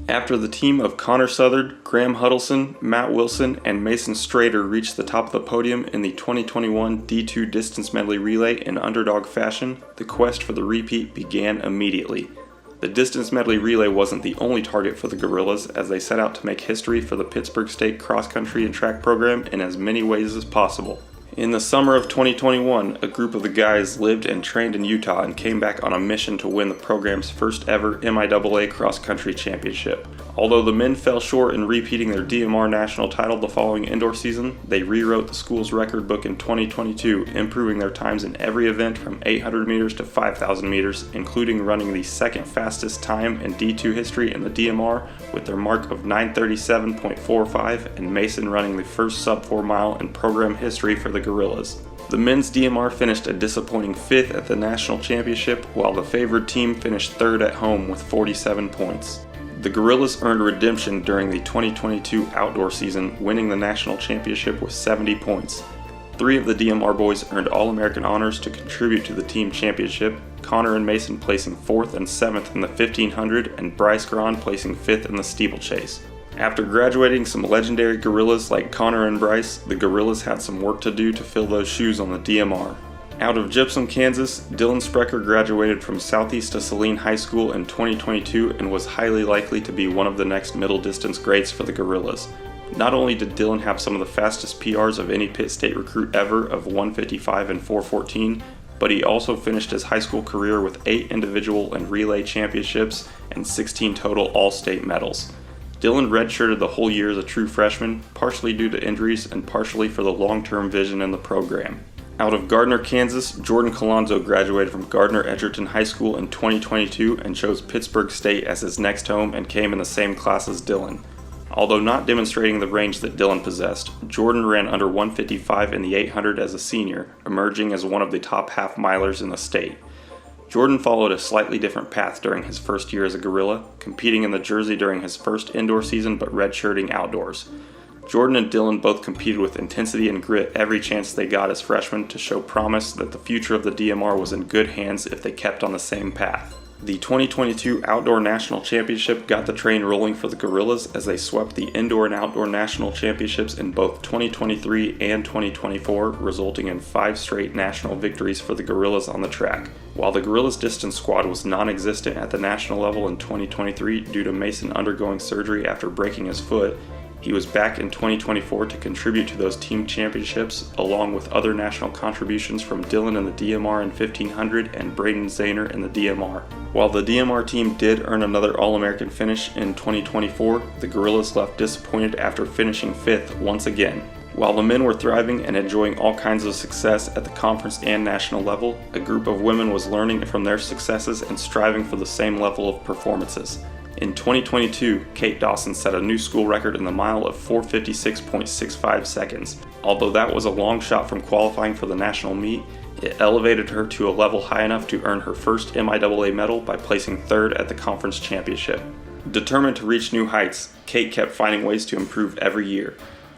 After the team of Connor Southard, Graham Huddleston, Matt Wilson, and Mason Strader reached the top of the podium in the 2021 D2 Distance Medley Relay in underdog fashion, the quest for the repeat began immediately. The Distance Medley Relay wasn't the only target for the Gorillas, as they set out to make history for the Pittsburg State cross country and track program in as many ways as possible. In the summer of 2021, a group of the guys lived and trained in Utah and came back on a mission to win the program's first ever MIAA cross country championship. Although the men fell short in repeating their DMR national title the following indoor season, they rewrote the school's record book in 2022, improving their times in every event from 800 meters to 5,000 meters, including running the second fastest time in D2 history in the DMR with their mark of 9:37.45, and Mason running the first sub-4 mile in program history for the Gorillas. The men's DMR finished a disappointing 5th at the national championship, while the favored team finished 3rd at home with 47 points. The Gorillas earned redemption during the 2022 outdoor season, winning the national championship with 70 points. 3 of the DMR boys earned All-American honors to contribute to the team championship, Connor and Mason placing 4th and 7th in the 1500 and Bryce Grawn placing 5th in the steeplechase. After graduating some legendary Gorillas like Connor and Bryce, the Gorillas had some work to do to fill those shoes on the DMR. Out of Gypsum, Kansas, Dylan Sprecher graduated from Southeast Saline High School in 2022 and was highly likely to be one of the next middle distance greats for the Gorillas. Not only did Dylan have some of the fastest PRs of any Pitt State recruit ever of 1:55 and 4:14, but he also finished his high school career with 8 individual and relay championships and 16 total all-state medals. Dylan redshirted the whole year as a true freshman, partially due to injuries and partially for the long-term vision in the program. Out of Gardner, Kansas, Jordan Colonzo graduated from Gardner Edgerton High School in 2022 and chose Pittsburg State as his next home and came in the same class as Dylan. Although not demonstrating the range that Dylan possessed, Jordan ran under 1:55 in the 800 as a senior, emerging as one of the top half-milers in the state. Jordan followed a slightly different path during his first year as a Gorilla, competing in the Jersey during his first indoor season but redshirting outdoors. Jordan and Dylan both competed with intensity and grit every chance they got as freshmen to show promise that the future of the DMR was in good hands if they kept on the same path. The 2022 Outdoor National Championship got the train rolling for the Gorillas as they swept the Indoor and Outdoor National Championships in both 2023 and 2024, resulting in 5 straight national victories for the Gorillas on the track. While the Gorillas distance squad was non-existent at the national level in 2023 due to Mason undergoing surgery after breaking his foot, he was back in 2024 to contribute to those team championships, along with other national contributions from Dylan in the DMR in 1500 and Braden Zahner in the DMR. While the DMR team did earn another All-American finish in 2024, the Gorillas left disappointed after finishing 5th once again. While the men were thriving and enjoying all kinds of success at the conference and national level, a group of women was learning from their successes and striving for the same level of performances. In 2022, Kate Dawson set a new school record in the mile of 4:56.65 seconds. Although that was a long shot from qualifying for the national meet, it elevated her to a level high enough to earn her first MIAA medal by placing 3rd at the conference championship. Determined to reach new heights, Kate kept finding ways to improve every year.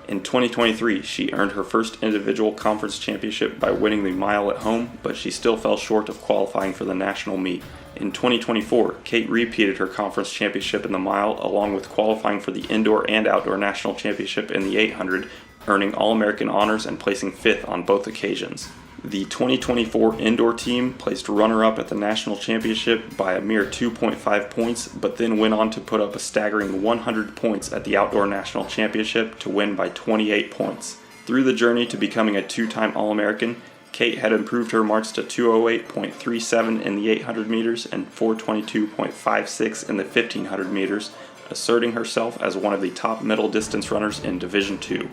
In 2023, she earned her first individual conference championship by winning the mile at home, but she still fell short of qualifying for the national meet. In 2024, Kate repeated her conference championship in the mile, along with qualifying for the indoor and outdoor national championship in the 800, earning All-American honors and placing 5th on both occasions. The 2024 indoor team placed runner-up at the national championship by a mere 2.5 points, but then went on to put up a staggering 100 points at the outdoor national championship to win by 28 points. Through the journey to becoming a 2-time All-American, Kate had improved her marks to 208.37 in the 800 meters and 422.56 in the 1500 meters, asserting herself as one of the top middle distance runners in Division II.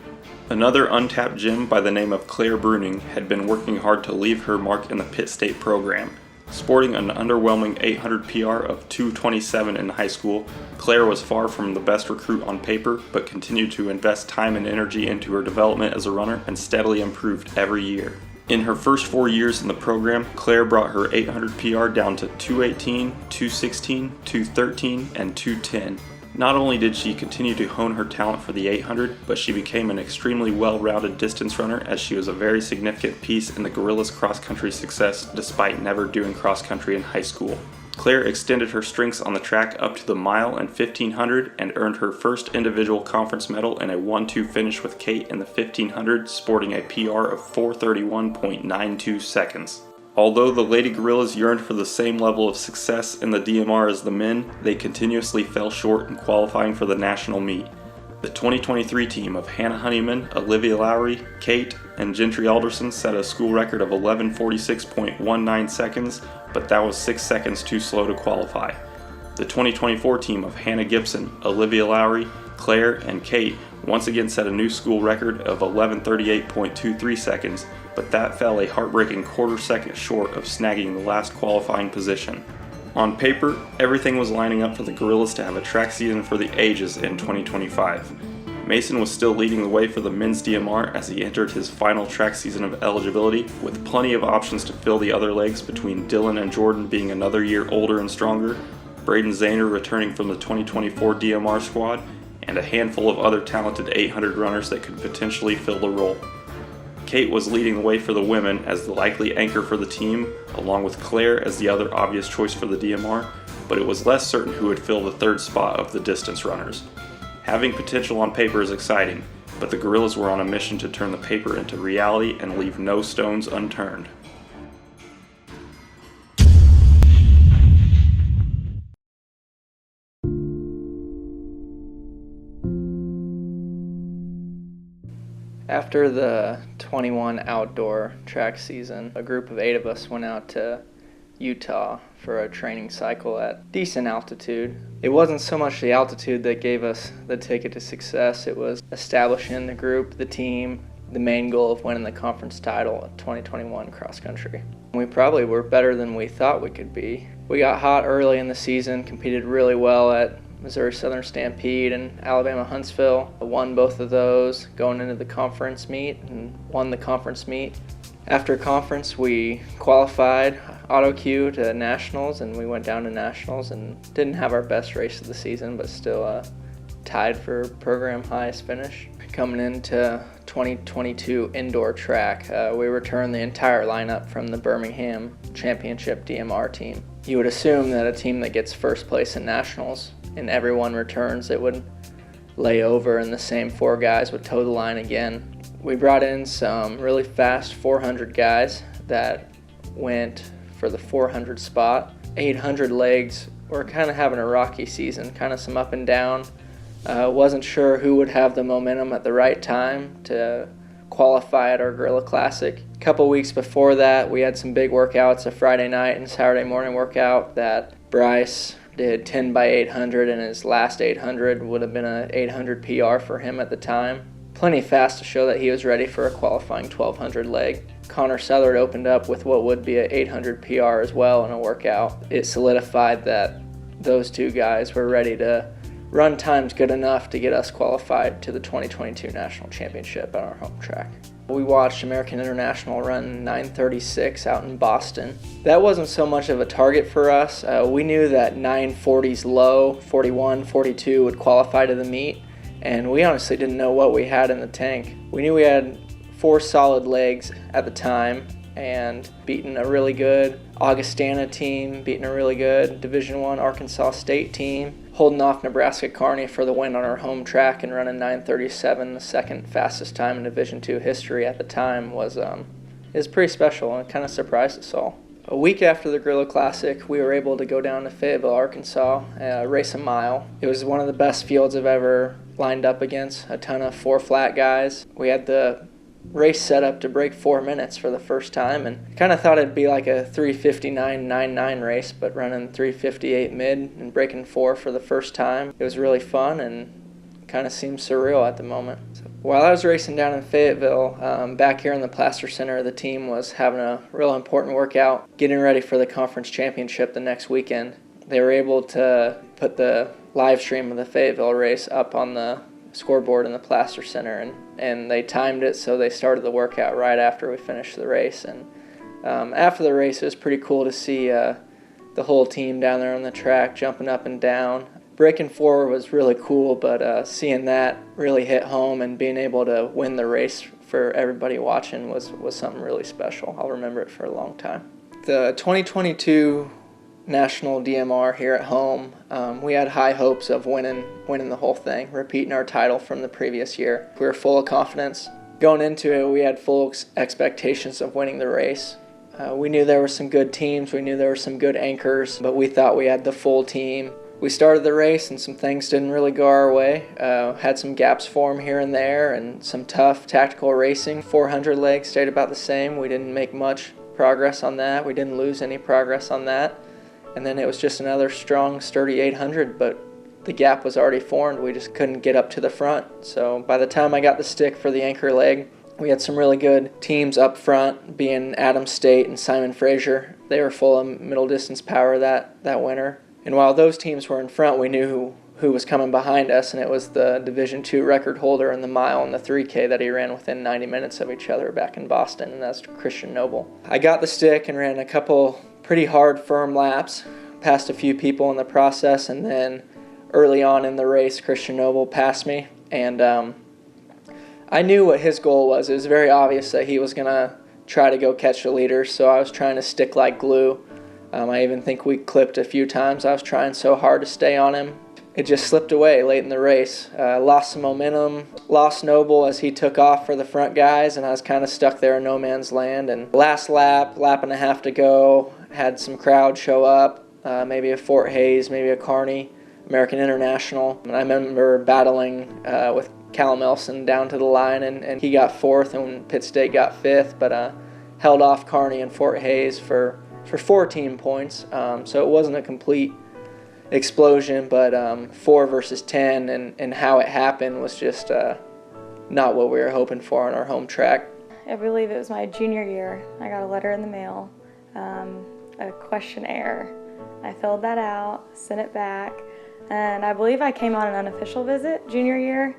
Another untapped gem by the name of Claire Bruning had been working hard to leave her mark in the Pitt State program. Sporting an underwhelming 800 PR of 2:27 in high school, Claire was far from the best recruit on paper, but continued to invest time and energy into her development as a runner and steadily improved every year. In her first 4 years in the program, Claire brought her 800 PR down to 2:18, 2:16, 2:13, and 2:10. Not only did she continue to hone her talent for the 800, but she became an extremely well-rounded distance runner, as she was a very significant piece in the Gorillas cross-country success despite never doing cross-country in high school. Claire extended her strengths on the track up to the mile and 1500 and earned her first individual conference medal in a 1-2 finish with Kate in the 1500, sporting a PR of 4:31.92 seconds. Although the Lady Gorillas yearned for the same level of success in the DMR as the men, they continuously fell short in qualifying for the national meet. The 2023 team of Hannah Honeyman, Olivia Lowry, Kate, and Gentry Alderson set a school record of 11:46.19 seconds, but that was 6 seconds too slow to qualify. The 2024 team of Hannah Gibson, Olivia Lowry, Claire, and Kate once again set a new school record of 11:38.23 seconds, but that fell a heartbreaking quarter second short of snagging the last qualifying position. On paper, everything was lining up for the Gorillas to have a track season for the ages in 2025. Mason was still leading the way for the men's DMR as he entered his final track season of eligibility, with plenty of options to fill the other legs, between Dylan and Jordan being another year older and stronger, Braden Zahner returning from the 2024 DMR squad, and a handful of other talented 800 runners that could potentially fill the role. Kate was leading the way for the women as the likely anchor for the team, along with Claire as the other obvious choice for the DMR, but it was less certain who would fill the third spot of the distance runners. Having potential on paper is exciting, but the Gorillas were on a mission to turn the paper into reality and leave no stones unturned. After the 21 outdoor track season, a group of 8 of us went out to Utah for a training cycle at decent altitude. It wasn't so much the altitude that gave us the ticket to success, it was establishing the group, the team, the main goal of winning the conference title at 2021 cross country. We probably were better than we thought we could be. We got hot early in the season, competed really well at Missouri Southern Stampede and Alabama Huntsville. Won both of those going into the conference meet and won the conference meet. After conference, we qualified auto queue to nationals, and we went down to nationals and didn't have our best race of the season, but still tied for program highest finish. Coming into 2022 indoor track, we returned the entire lineup from the Birmingham Championship DMR team. You would assume that a team that gets first place in nationals and everyone returns, it would lay over and the same 4 guys would toe the line again. We brought in some really fast 400 guys that went for the 400 spot. 800 legs were kind of having a rocky season, kind of some up and down. Wasn't sure who would have the momentum at the right time to qualify at our Gorilla Classic. A couple weeks before that, we had some big workouts, a Friday night and Saturday morning workout that Bryce did 10 by 800, and his last 800 would have been an 800 PR for him at the time. Plenty fast to show that he was ready for a qualifying 1200 leg. Connor Southard opened up with what would be an 800 PR as well in a workout. It solidified that those 2 guys were ready to run times good enough to get us qualified to the 2022 National Championship on our home track. We watched American International run 9:36 out in Boston. That wasn't so much of a target for us. We knew that 9:40s low, 41, 42 would qualify to the meet, and we honestly didn't know what we had in the tank. We knew we had 4 solid legs at the time, and beating a really good Augustana team, beating a really good Division I Arkansas State team, holding off Nebraska Kearney for the win on our home track and running 9:37, the second fastest time in Division II history at the time, was pretty special, and it kind of surprised us all. A week after the Gorilla Classic, we were able to go down to Fayetteville, Arkansas, race a mile. It was one of the best fields I've ever lined up against, a ton of 4 flat guys. We had the race set up to break 4 minutes for the first time, and kind of thought it'd be like a 3:59.99 race, but running 3:58 mid and breaking 4 for the first time. It was really fun and kind of seemed surreal at the moment. So while I was racing down in Fayetteville, back here in the Plaster Center, the team was having a real important workout, getting ready for the conference championship the next weekend. They were able to put the live stream of the Fayetteville race up on the scoreboard in the Plaster Center, and they timed it so they started the workout right after we finished the race. And after the race, it was pretty cool to see the whole team down there on the track jumping up and down. Breaking 4 was really cool, but seeing that really hit home and being able to win the race for everybody watching was something really special. I'll remember it for a long time. The 2022 national DMR here at home. We had high hopes of winning the whole thing, repeating our title from the previous year. We were full of confidence. Going into it, we had full expectations of winning the race. We knew there were some good teams, we knew there were some good anchors, but we thought we had the full team. We started the race and some things didn't really go our way. Had some gaps form here and there and some tough tactical racing. 400 legs stayed about the same. We didn't make much progress on that. We didn't lose any progress on that. And then it was just another strong, sturdy 800, but the gap was already formed. We just couldn't get up to the front. So by the time I got the stick for the anchor leg, we had some really good teams up front, being Adams State and Simon Fraser. They were full of middle distance power that winter. And while those teams were in front, we knew who was coming behind us, and it was the Division II record holder in the mile and the 3K that he ran within 90 minutes of each other back in Boston, and that's Christian Noble. I got the stick and ran a couple pretty hard, firm laps, passed a few people in the process, and then early on in the race, Christian Noble passed me, and I knew what his goal was. It was very obvious that he was going to try to go catch the leader, so I was trying to stick like glue. I even think we clipped a few times. I was trying so hard to stay on him. It just slipped away late in the race. Lost some momentum, lost Noble as he took off for the front guys, and I was kind of stuck there in no man's land. And last lap and a half to go, had some crowd show up, maybe a Fort Hayes, maybe a Kearney, American International. And I remember battling with Callum Elson down to the line, and he got fourth, and Pitt State got fifth, but held off Kearney and Fort Hayes for 14 points. So it wasn't a complete explosion, but 4 versus 10 and how it happened was just not what we were hoping for on our home track. I believe it was my junior year. I got a letter in the mail, a questionnaire. I filled that out, sent it back, and I believe I came on an unofficial visit junior year,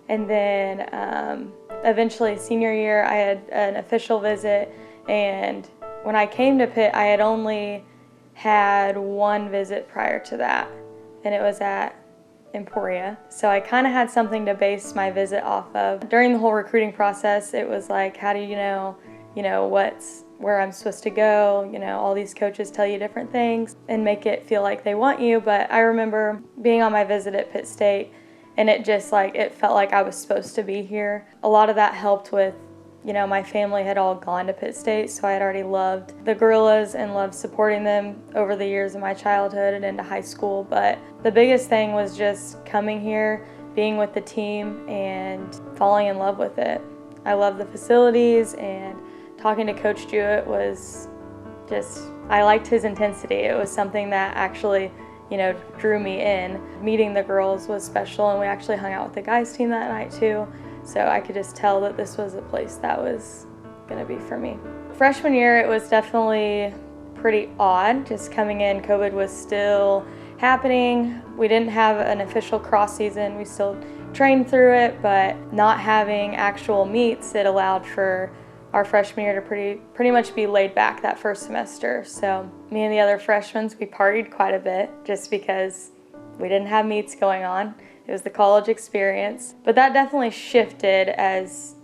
and then eventually senior year I had an official visit, and when I came to Pitt, I had only had one visit prior to that, and it was at Emporia. So I kind of had something to base my visit off of. During the whole recruiting process, it was like, how do you know where I'm supposed to go? All these coaches tell you different things and make it feel like they want you. But I remember being on my visit at Pitt State, and it felt like I was supposed to be here. A lot of that helped with, my family had all gone to Pitt State, so I had already loved the Gorillas and loved supporting them over the years of my childhood and into high school. But the biggest thing was just coming here, being with the team, and falling in love with it. I love the facilities, and talking to Coach Jewett was just, I liked his intensity. It was something that actually, drew me in. Meeting the girls was special, and we actually hung out with the guys team that night too. So I could just tell that this was a place that was going to be for me. Freshman year, it was definitely pretty odd. Just coming in, COVID was still happening. We didn't have an official cross season. We still trained through it, but not having actual meets, it allowed for our freshman year to pretty much be laid back that first semester. So me and the other freshmen, we partied quite a bit just because we didn't have meets going on. It was the college experience. But that definitely shifted as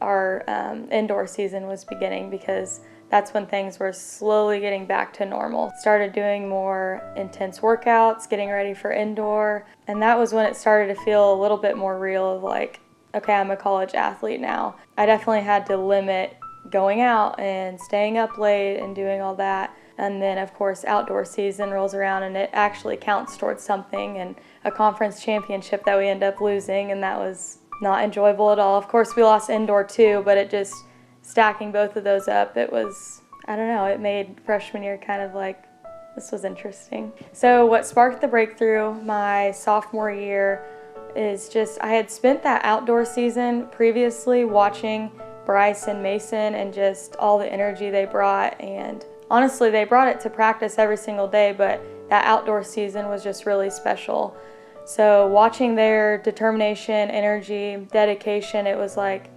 our indoor season was beginning, because that's when things were slowly getting back to normal. Started doing more intense workouts, getting ready for indoor, and that was when it started to feel a little bit more real of like, okay, I'm a college athlete now. I definitely had to limit going out and staying up late and doing all that. And then, of course, outdoor season rolls around, and it actually counts towards something, and a conference championship that we end up losing, and that was not enjoyable at all. Of course, we lost indoor too, but it just, stacking both of those up, it was, I don't know, it made freshman year kind of like, this was interesting. So what sparked the breakthrough my sophomore year is just, I had spent that outdoor season previously watching Bryce and Mason and just all the energy they brought, and honestly, they brought it to practice every single day, but that outdoor season was just really special. So watching their determination, energy, dedication, it was like,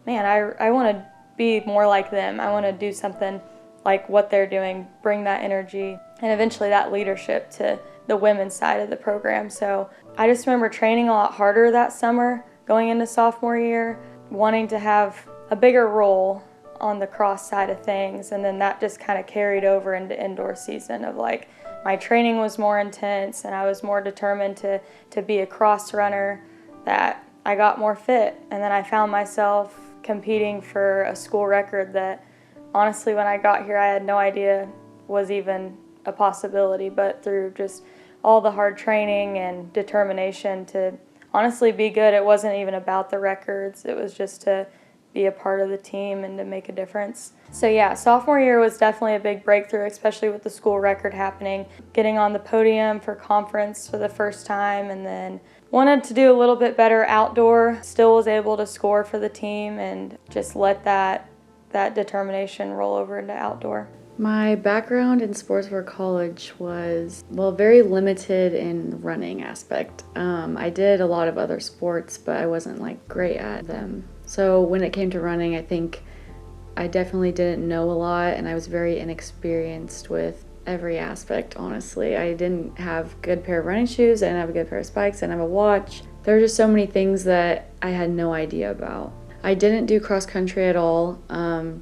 man, I want to be more like them. I want to do something like what they're doing, bring that energy, and eventually that leadership to the women's side of the program. So I just remember training a lot harder that summer, going into sophomore year, wanting to have a bigger role on the cross side of things, and then that just kind of carried over into indoor season of like, my training was more intense and I was more determined to be a cross runner, that I got more fit. And then I found myself competing for a school record that honestly when I got here I had no idea was even a possibility, but through just all the hard training and determination to honestly be good, it wasn't even about the records, it was just to be a part of the team and to make a difference. So yeah, sophomore year was definitely a big breakthrough, especially with the school record happening. Getting on the podium for conference for the first time, and then wanted to do a little bit better outdoor. Still was able to score for the team and just let that determination roll over into outdoor. My background in sports for college was, very limited in the running aspect. I did a lot of other sports, but I wasn't great at them. So when it came to running, I think I definitely didn't know a lot, and I was very inexperienced with every aspect, honestly. I didn't have a good pair of running shoes, I didn't have a good pair of spikes, I didn't have a watch. There were just so many things that I had no idea about. I didn't do cross country at all,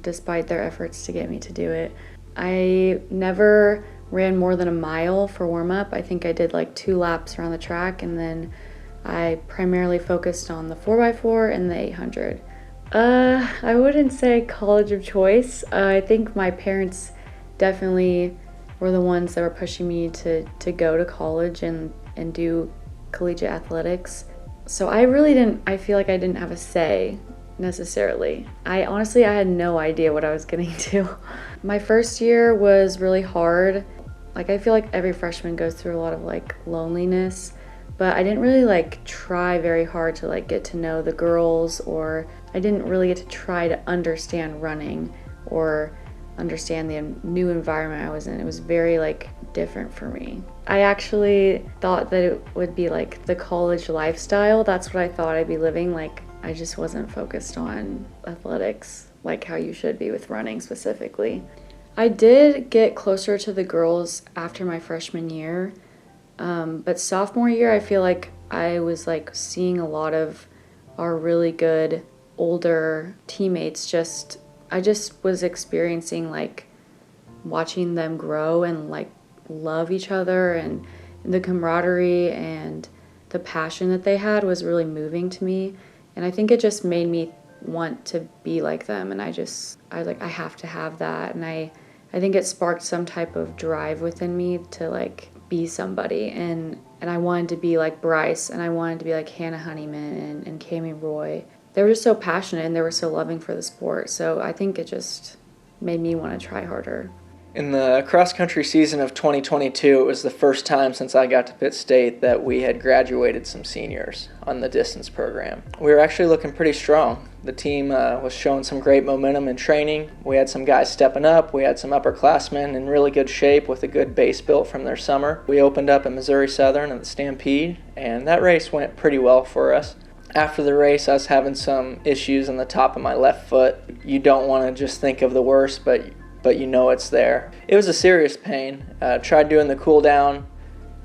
despite their efforts to get me to do it. I never ran more than a mile for warm-up. I think I did 2 laps around the track, and then I primarily focused on the 4x4 and the 800. I wouldn't say college of choice. I think my parents definitely were the ones that were pushing me to go to college and do collegiate athletics. So I feel like I didn't have a say necessarily. I had no idea what I was getting into. My first year was really hard. I feel like every freshman goes through a lot of loneliness, but I didn't really try very hard to get to know the girls, or I didn't really get to try to understand running or understand the new environment I was in. It was very different for me. I actually thought that it would be the college lifestyle. That's what I thought I'd be living. I just wasn't focused on athletics how you should be with running specifically. I did get closer to the girls after my freshman year, but sophomore year I feel like I was seeing a lot of our really good older teammates. I just was experiencing watching them grow and love each other, and the camaraderie and the passion that they had was really moving to me. And I think it just made me want to be like them, and I have to have that. And I think it sparked some type of drive within me to be somebody, and I wanted to be like Bryce, and I wanted to be like Hannah Honeyman and Cami Roy. They were just so passionate and they were so loving for the sport, so I think it just made me want to try harder. In the cross-country season of 2022, it was the first time since I got to Pitt State that we had graduated some seniors on the distance program. We were actually looking pretty strong. The team was showing some great momentum in training. We had some guys stepping up. We had some upperclassmen in really good shape with a good base built from their summer. We opened up at Missouri Southern at the Stampede, and that race went pretty well for us. After the race, I was having some issues on the top of my left foot. You don't want to just think of the worst, but you know it's there. It was a serious pain. Tried doing the cool down.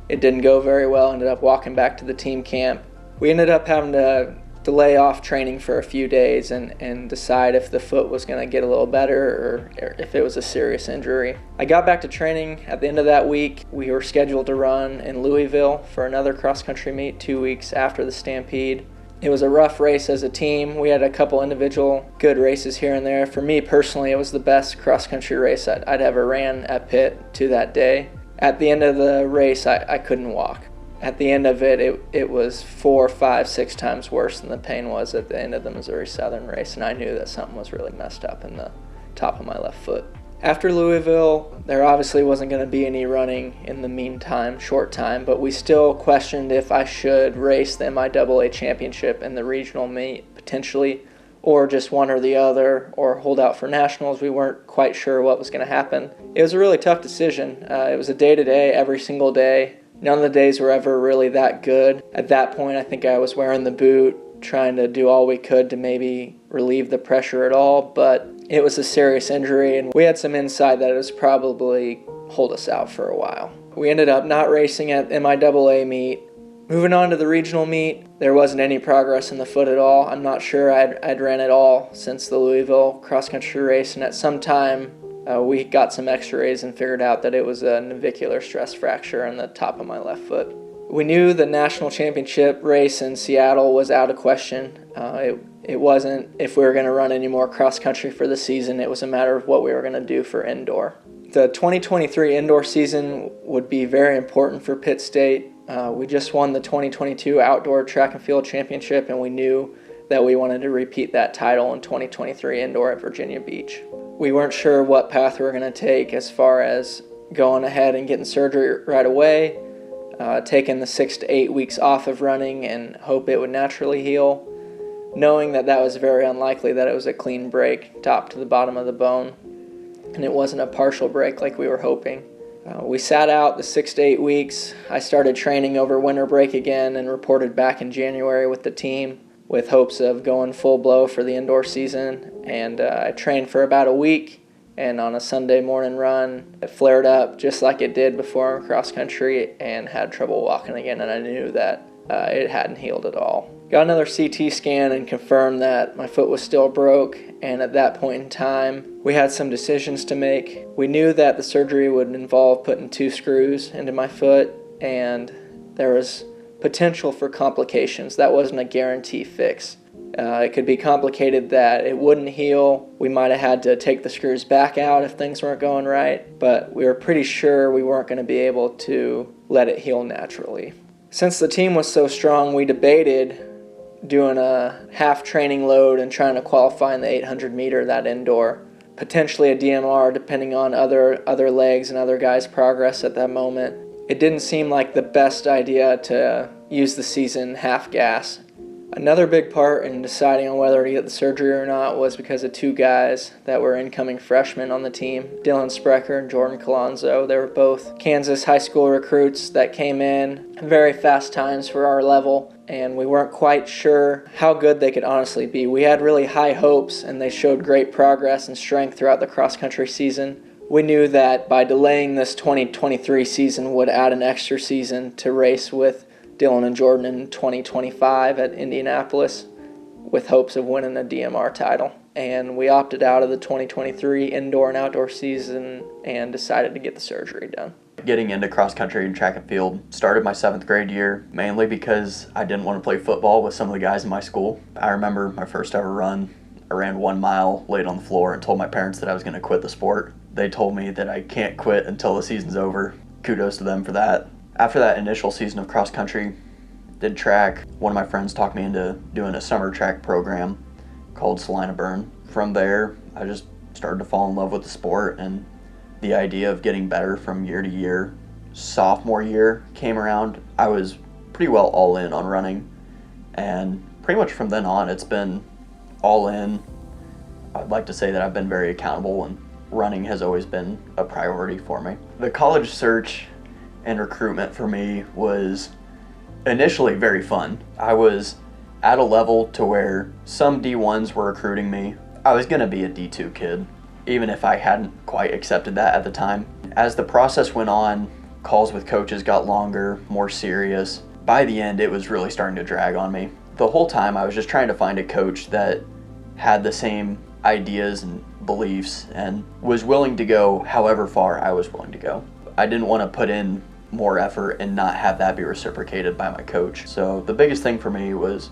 It didn't go very well. Ended up walking back to the team camp. We ended up having to lay off training for a few days and decide if the foot was going to get a little better or if it was a serious injury. I got back to training at the end of that week. We were scheduled to run in Louisville for another cross-country meet 2 weeks after the Stampede. It was a rough race as a team. We had a couple individual good races here and there. For me personally, it was the best cross-country race I'd ever ran at Pitt to that day. At the end of the race, I couldn't walk. At the end of it was 4, 5, 6 times worse than the pain was at the end of the Missouri Southern race, and I knew that something was really messed up in the top of my left foot. After Louisville, there obviously wasn't going to be any running in the meantime, short time, but we still questioned if I should race the MIAA championship in the regional meet, potentially, or just one or the other, or hold out for nationals. We weren't quite sure what was going to happen. It was a really tough decision. It was a day-to-day, every single day. None of the days were ever really that good. At that point, I think I was wearing the boot, trying to do all we could to maybe relieve the pressure at all, but it was a serious injury, and we had some insight that it was probably hold us out for a while. We ended up not racing at MIAA meet. Moving on to the regional meet, there wasn't any progress in the foot at all. I'm not sure I'd ran at all since the Louisville cross-country race, and at some time We got some x-rays and figured out that it was a navicular stress fracture in the top of my left foot. We knew the national championship race in Seattle was out of question. It wasn't if we were going to run any more cross country for the season. It was a matter of what we were going to do for indoor. The 2023 indoor season would be very important for Pitt State. We just won the 2022 outdoor track and field championship, and we knew that we wanted to repeat that title in 2023 indoor at Virginia Beach. We weren't sure what path we were going to take as far as going ahead and getting surgery right away, taking the 6 to 8 weeks off of running and hope it would naturally heal, knowing that that was very unlikely, that it was a clean break, top to the bottom of the bone, and it wasn't a partial break like we were hoping. We sat out the 6 to 8 weeks. I started training over winter break again and reported back in January with the team with hopes of going full blow for the indoor season. And I trained for about a week, and on a Sunday morning run, it flared up just like it did before in cross country and had trouble walking again, and I knew that it hadn't healed at all. Got another CT scan and confirmed that my foot was still broke, and at that point in time, we had some decisions to make. We knew that the surgery would involve putting 2 screws into my foot, and there was potential for complications. That wasn't a guarantee fix. It could be complicated that it wouldn't heal. We might have had to take the screws back out if things weren't going right, but we were pretty sure we weren't going to be able to let it heal naturally. Since the team was so strong, we debated doing a half training load and trying to qualify in the 800 meter, that indoor. Potentially a DMR depending on other legs and other guys' progress at that moment. It didn't seem like the best idea to use the season half gas. Another big part in deciding on whether to get the surgery or not was because of 2 guys that were incoming freshmen on the team, Dylan Sprecher and Jordan Colonzo. They were both Kansas high school recruits that came in, very fast times for our level, and we weren't quite sure how good they could honestly be. We had really high hopes, and they showed great progress and strength throughout the cross-country season. We knew that by delaying this 2023 season would add an extra season to race with Dylan and Jordan in 2025 at Indianapolis with hopes of winning a DMR title. And we opted out of the 2023 indoor and outdoor season and decided to get the surgery done. Getting into cross country and track and field started my 7th grade year, mainly because I didn't want to play football with some of the guys in my school. I remember my first ever run, I ran 1 mile, laid on the floor, and told my parents that I was going to quit the sport. They told me that I can't quit until the season's over. Kudos to them for that. After that initial season of cross country, did track. One of my friends talked me into doing a summer track program called Salina Burn. From there, I just started to fall in love with the sport and the idea of getting better from year to year. Sophomore year came around, I was pretty well all in on running, and pretty much from then on it's been all in. I'd like to say that I've been very accountable, and running has always been a priority for me. The college search and recruitment for me was initially very fun. I was at a level to where some D1s were recruiting me. I was going to be a D2 kid, even if I hadn't quite accepted that at the time. As the process went on, calls with coaches got longer, more serious. By the end, it was really starting to drag on me. The whole time I was just trying to find a coach that had the same ideas and beliefs and was willing to go however far I was willing to go. I didn't want to put in more effort and not have that be reciprocated by my coach. So the biggest thing for me was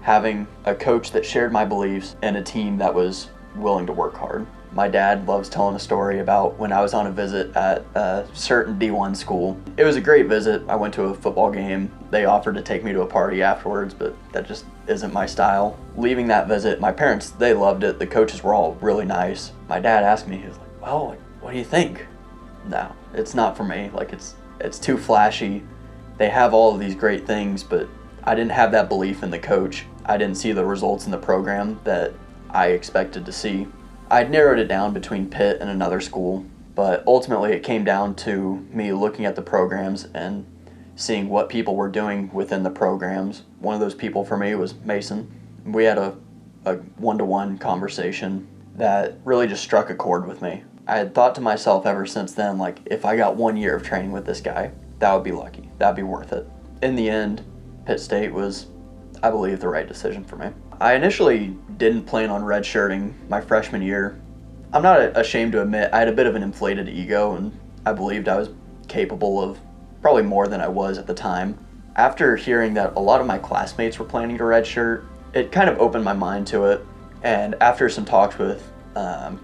having a coach that shared my beliefs and a team that was willing to work hard. My dad loves telling a story about when I was on a visit at a certain D1 school. It was a great visit. I went to a football game. They offered to take me to a party afterwards, but that just isn't my style. Leaving that visit, my parents, they loved it. The coaches were all really nice. My dad asked me, he was like, well, what do you think? No, it's not for me. Like, it's too flashy. They have all of these great things, but I didn't have that belief in the coach. I didn't see the results in the program that I expected to see. I'd narrowed it down between Pitt and another school, but ultimately it came down to me looking at the programs and seeing what people were doing within the programs. One of those people for me was Mason. We had a one-to-one conversation that really just struck a chord with me. I had thought to myself ever since then, like, if I got 1 year of training with this guy, that would be lucky. That would be worth it. In the end, Pitt State was, I believe, the right decision for me. I initially didn't plan on redshirting my freshman year. I'm not ashamed to admit I had a bit of an inflated ego, and I believed I was capable of probably more than I was at the time. After hearing that a lot of my classmates were planning to redshirt, it kind of opened my mind to it. And after some talks with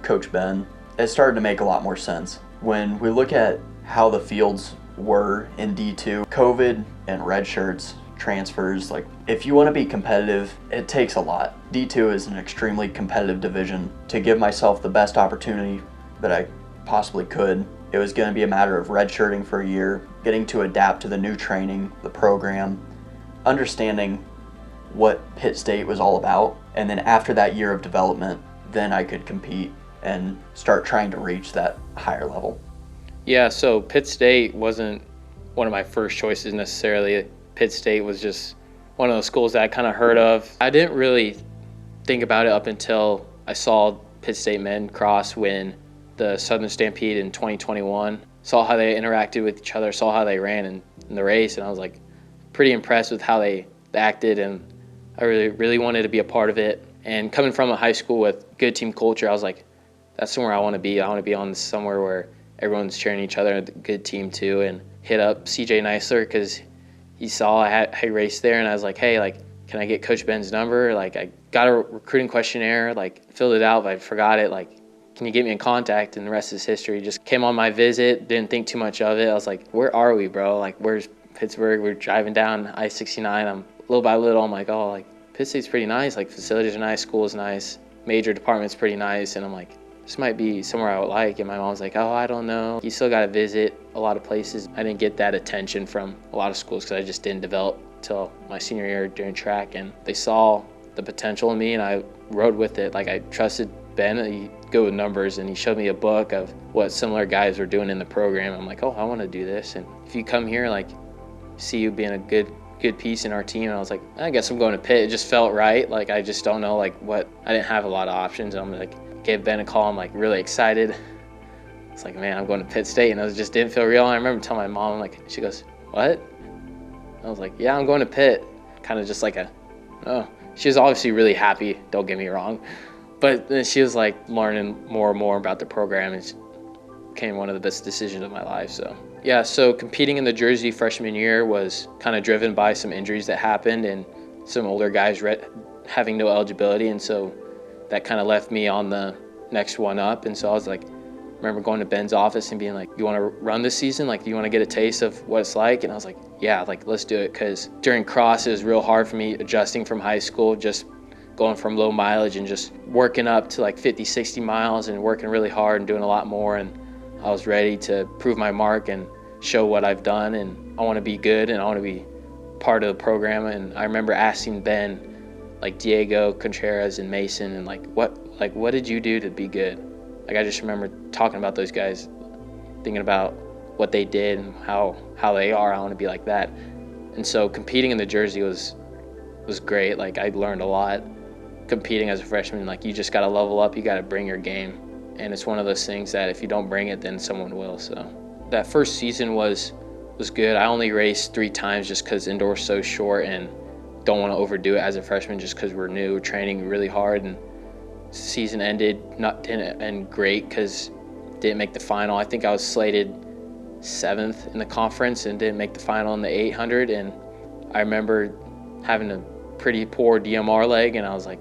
Coach Ben, it started to make a lot more sense. When we look at how the fields were in D2, COVID and redshirts, transfers, like if you want to be competitive, it takes a lot. D2 is an extremely competitive division. To give myself the best opportunity that I possibly could, it was going to be a matter of redshirting for a year, getting to adapt to the new training, the program, understanding what Pitt State was all about, and then after that year of development, then I could compete and start trying to reach that higher level. Yeah, so Pitt State wasn't one of my first choices necessarily. Pitt State was just one of those schools that I kind of heard of. I didn't really think about it up until I saw Pitt State men cross win the Southern Stampede in 2021. Saw how they interacted with each other, saw how they ran in the race, and I was like pretty impressed with how they acted, and I really wanted to be a part of it. And coming from a high school with good team culture, I was like, that's somewhere I want to be. I want to be on somewhere where everyone's cheering each other, a good team too, and hit up CJ Neisler because he saw I raced there, and I was like, hey, like, can I get Coach Ben's number? Like, I got a recruiting questionnaire, like, filled it out, but I forgot it. Like, can you get me in contact? And the rest is history. Just came on my visit, didn't think too much of it. I was like, where are we, bro? Like, where's Pittsburgh? We're driving down I-69. I'm little by little, I'm like, oh, like, Pitt State's pretty nice. Like, facilities are nice, school is nice, major department's pretty nice. And I'm like, this might be somewhere I would like. And my mom's like, oh, I don't know. You still got to visit a lot of places. I didn't get that attention from a lot of schools because I just didn't develop till my senior year during track. And they saw the potential in me, and I rode with it. Like, I trusted Ben. He go with numbers, and he showed me a book of what similar guys were doing in the program. I'm like, oh, I want to do this. And if you come here, like, see you being a good piece in our team. And I was like, I guess I'm going to Pitt. It just felt right. Like, I just don't know, like, what. I didn't have a lot of options. I'm like, gave Ben a call. I'm like really excited. It's like, man, I'm going to Pitt State, and it just didn't feel real. And I remember telling my mom, I'm like, she goes, what? I was like, yeah, I'm going to Pitt. Kind of just like oh. She was obviously really happy, don't get me wrong. But then she was like learning more and more about the program, and it became one of the best decisions of my life. So yeah, so competing in the Jersey freshman year was kind of driven by some injuries that happened and some older guys having no eligibility. And so that kind of left me on the next one up. And so I was like, I remember going to Ben's office and being like, you want to run this season? Like, do you want to get a taste of what it's like? And I was like, yeah, like, let's do it. Because during cross, it was real hard for me adjusting from high school, just going from low mileage and just working up to like 50, 60 miles and working really hard and doing a lot more. And I was ready to prove my mark and show what I've done. And I want to be good, and I want to be part of the program. And I remember asking Ben, like Diego, Contreras, and Mason, and like what did you do to be good? Like, I just remember talking about those guys, thinking about what they did and how they are. I want to be like that. And so competing in the Jersey was great. Like, I learned a lot competing as a freshman. Like, you just got to level up. You got to bring your game. And it's one of those things that if you don't bring it, then someone will. So that first season was good. I only raced 3 times just because indoor's so short, and don't want to overdo it as a freshman just because we're new, we're training really hard. And season didn't end great because didn't make the final. I think I was slated 7th in the conference and didn't make the final in the 800. And I remember having a pretty poor DMR leg, and I was like,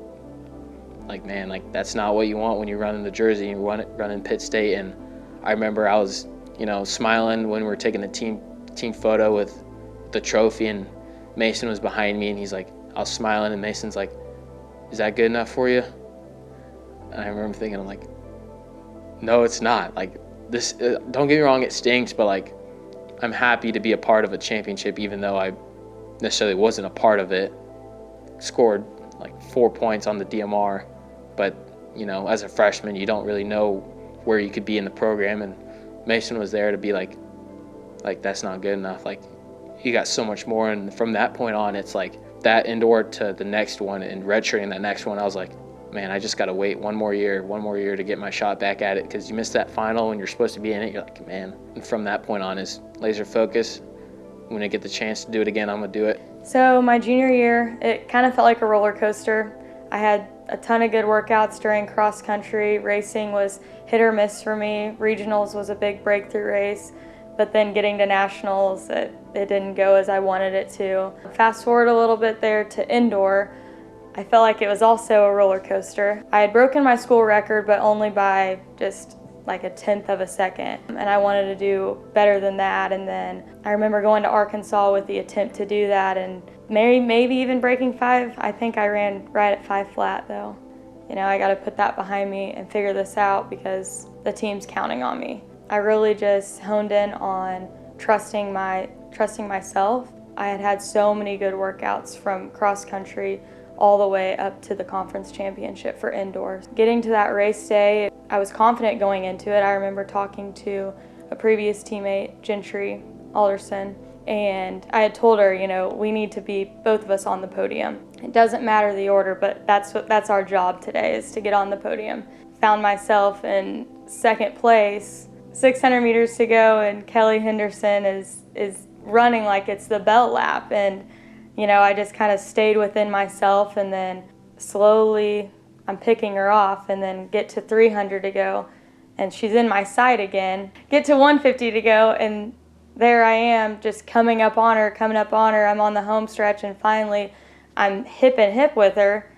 man, like, that's not what you want when you run in the Jersey and run in Pitt State. And I remember I was, smiling when we were taking the team photo with the trophy, and Mason was behind me, and he's like, I was smiling, and Mason's like, is that good enough for you? And I remember thinking, I'm like, no, it's not. Like, this, don't get me wrong, it stinks, but like, I'm happy to be a part of a championship, even though I necessarily wasn't a part of it. Scored like 4 points on the DMR, but as a freshman, you don't really know where you could be in the program. And Mason was there to be like that's not good enough. Like, you got so much more. And from that point on, it's like that indoor to the next one, and redshirting that next one, I was like, man, I just got to wait one more year to get my shot back at it, because you missed that final when you're supposed to be in it. You're like, man. And from that point on is laser focus. When I get the chance to do it again, I'm going to do it. So my junior year, it kind of felt like a roller coaster. I had a ton of good workouts during cross country. Racing was hit or miss for me. Regionals was a big breakthrough race, but then getting to nationals, it didn't go as I wanted it to. Fast forward a little bit there to indoor, I felt like it was also a roller coaster. I had broken my school record, but only by just like a tenth of a second, and I wanted to do better than that. And then I remember going to Arkansas with the attempt to do that, and maybe even breaking 5. I think I ran right at 5 flat though. You know, I got to put that behind me and figure this out because the team's counting on me. I really just honed in on trusting myself. I had so many good workouts from cross country all the way up to the conference championship for indoors. Getting to that race day, I was confident going into it. I remember talking to a previous teammate, Gentry Alderson, and I had told her, you know, we need to be both of us on the podium. It doesn't matter the order, but that's our job today, is to get on the podium. Found myself in second place, 600 meters to go, and Kelly Henderson is running like it's the bell lap, and you know, I just kind of stayed within myself, and then slowly I'm picking her off, and then get to 300 to go, and she's in my sight again. Get to 150 to go, and there I am just coming up on her. I'm on the home stretch, and finally I'm hip and hip with her,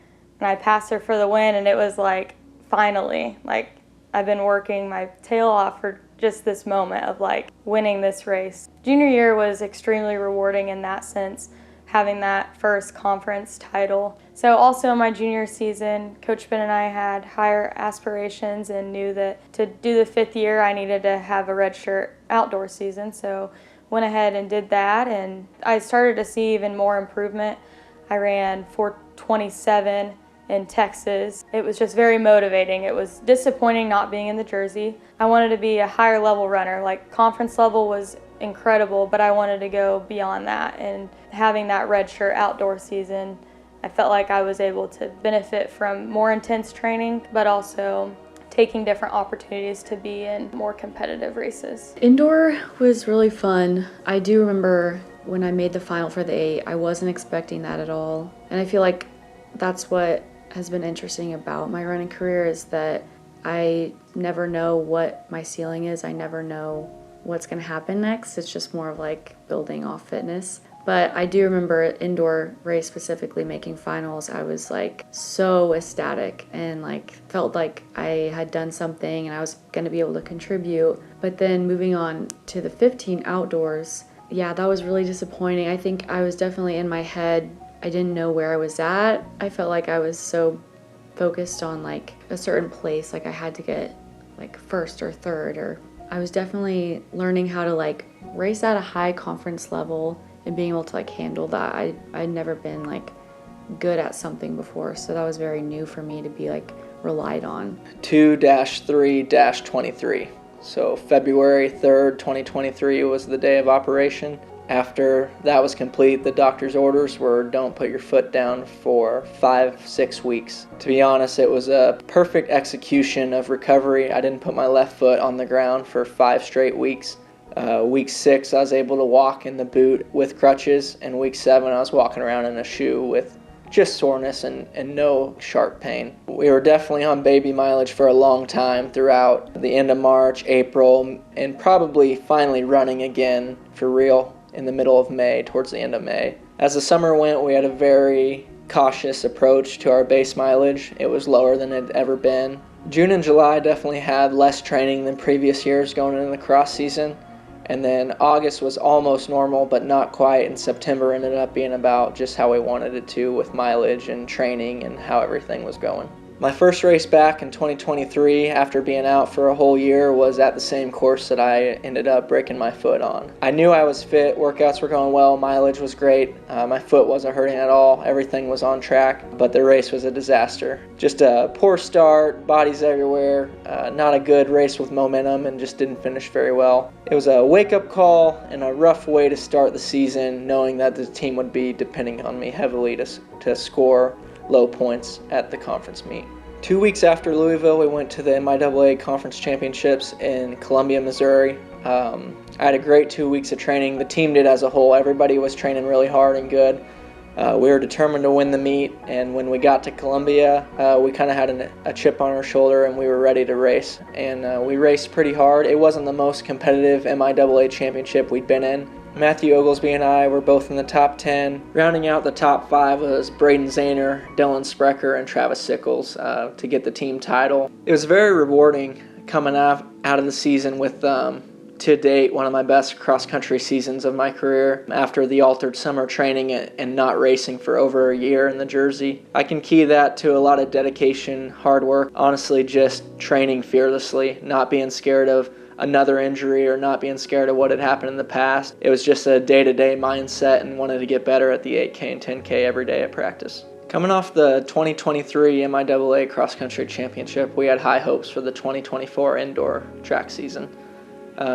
and I pass her for the win, and it was like, finally, like I've been working my tail off for just this moment of like winning this race. Junior year was extremely rewarding in that sense, having that first conference title. So also in my junior season, Coach Ben and I had higher aspirations and knew that to do the 5th year, I needed to have a redshirt outdoor season. So went ahead and did that, and I started to see even more improvement. I ran 4:27 in Texas. It was just very motivating. It was disappointing not being in the jersey. I wanted to be a higher level runner. Like conference level was incredible, but I wanted to go beyond that, and having that redshirt outdoor season, I felt like I was able to benefit from more intense training, but also taking different opportunities to be in more competitive races. Indoor was really fun. I do remember when I made the final for the 8, I wasn't expecting that at all, and I feel like that's what has been interesting about my running career, is that I never know what my ceiling is. I never know what's going to happen next. It's just more of like building off fitness. But I do remember indoor race specifically making finals. I was like so ecstatic and like felt like I had done something and I was going to be able to contribute. But then moving on to the 15 outdoors, yeah, that was really disappointing. I think I was definitely in my head. I didn't know where I was at. I felt like I was so focused on like a certain place, like I had to get like first or third, or I was definitely learning how to like race at a high conference level and being able to like handle that. I'd never been like good at something before, so that was very new for me to be like relied on. 2-3-23. So February 3rd, 2023 was the day of operation. After that was complete, the doctor's orders were don't put your foot down for 5-6 weeks. To be honest, it was a perfect execution of recovery. I didn't put my left foot on the ground for 5 straight weeks. Week 6, I was able to walk in the boot with crutches, and week 7, I was walking around in a shoe with just soreness and no sharp pain. We were definitely on baby mileage for a long time throughout the end of March, April, and probably finally running again for real in the middle of May, towards the end of May. As the summer went, we had a very cautious approach to our base mileage. It was lower than it had ever been. June and July definitely had less training than previous years going into the cross season. And then August was almost normal, but not quite, and September ended up being about just how we wanted it to with mileage and training and how everything was going. My first race back in 2023 after being out for a whole year was at the same course that I ended up breaking my foot on. I knew I was fit, workouts were going well, mileage was great, my foot wasn't hurting at all, everything was on track, but the race was a disaster. Just a poor start, bodies everywhere, not a good race with momentum, and just didn't finish very well. It was a wake-up call and a rough way to start the season, knowing that the team would be depending on me heavily to score low points at the conference meet. 2 weeks after Louisville, we went to the MIAA Conference Championships in Columbia, Missouri. I had a great 2 weeks of training. The team did as a whole. Everybody was training really hard and good. We were determined to win the meet, and when we got to Columbia, we kind of had a chip on our shoulder, and we were ready to race. And we raced pretty hard. It wasn't the most competitive MIAA championship we'd been in. Matthew Oglesby and I were both in the top 10. Rounding out the top 5 was Braden Zahner, Dylan Sprecher, and Travis Sickles to get the team title. It was very rewarding coming out of the season with to date, one of my best cross-country seasons of my career after the altered summer training and not racing for over a year in the Jersey. I can key that to a lot of dedication, hard work, honestly just training fearlessly, not being scared of another injury or not being scared of what had happened in the past. It was just a day-to-day mindset and wanted to get better at the 8K and 10K every day at practice. Coming off the 2023 MIAA cross-country championship, we had high hopes for the 2024 indoor track season.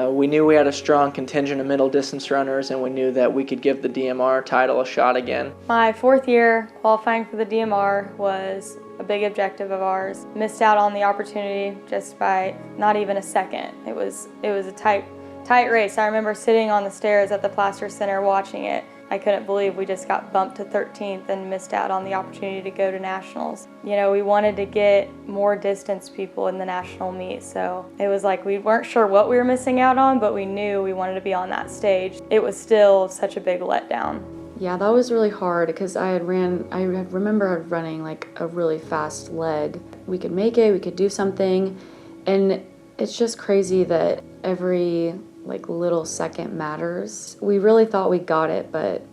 We knew we had a strong contingent of middle distance runners, and we knew that we could give the DMR title a shot again. My 4th year qualifying for the DMR was a big objective of ours. Missed out on the opportunity just by not even a second. It was a tight race. I remember sitting on the stairs at the Plaster Center watching it. I couldn't believe we just got bumped to 13th and missed out on the opportunity to go to nationals. You know, we wanted to get more distance people in the national meet, so it was like we weren't sure what we were missing out on, but we knew we wanted to be on that stage. It was still such a big letdown. Yeah, that was really hard because I remember running like a really fast leg. We could make it, we could do something, and it's just crazy that every little second matters. We really thought we got it, but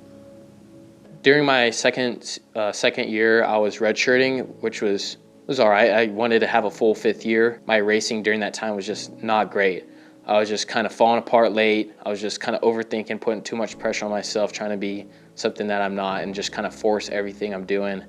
during my second year, I was redshirting, which was all right. I wanted to have a full 5th year. My racing during that time was just not great. I was just kind of falling apart late. I was just kind of overthinking, putting too much pressure on myself, trying to be something that I'm not, and just kind of force everything I'm doing.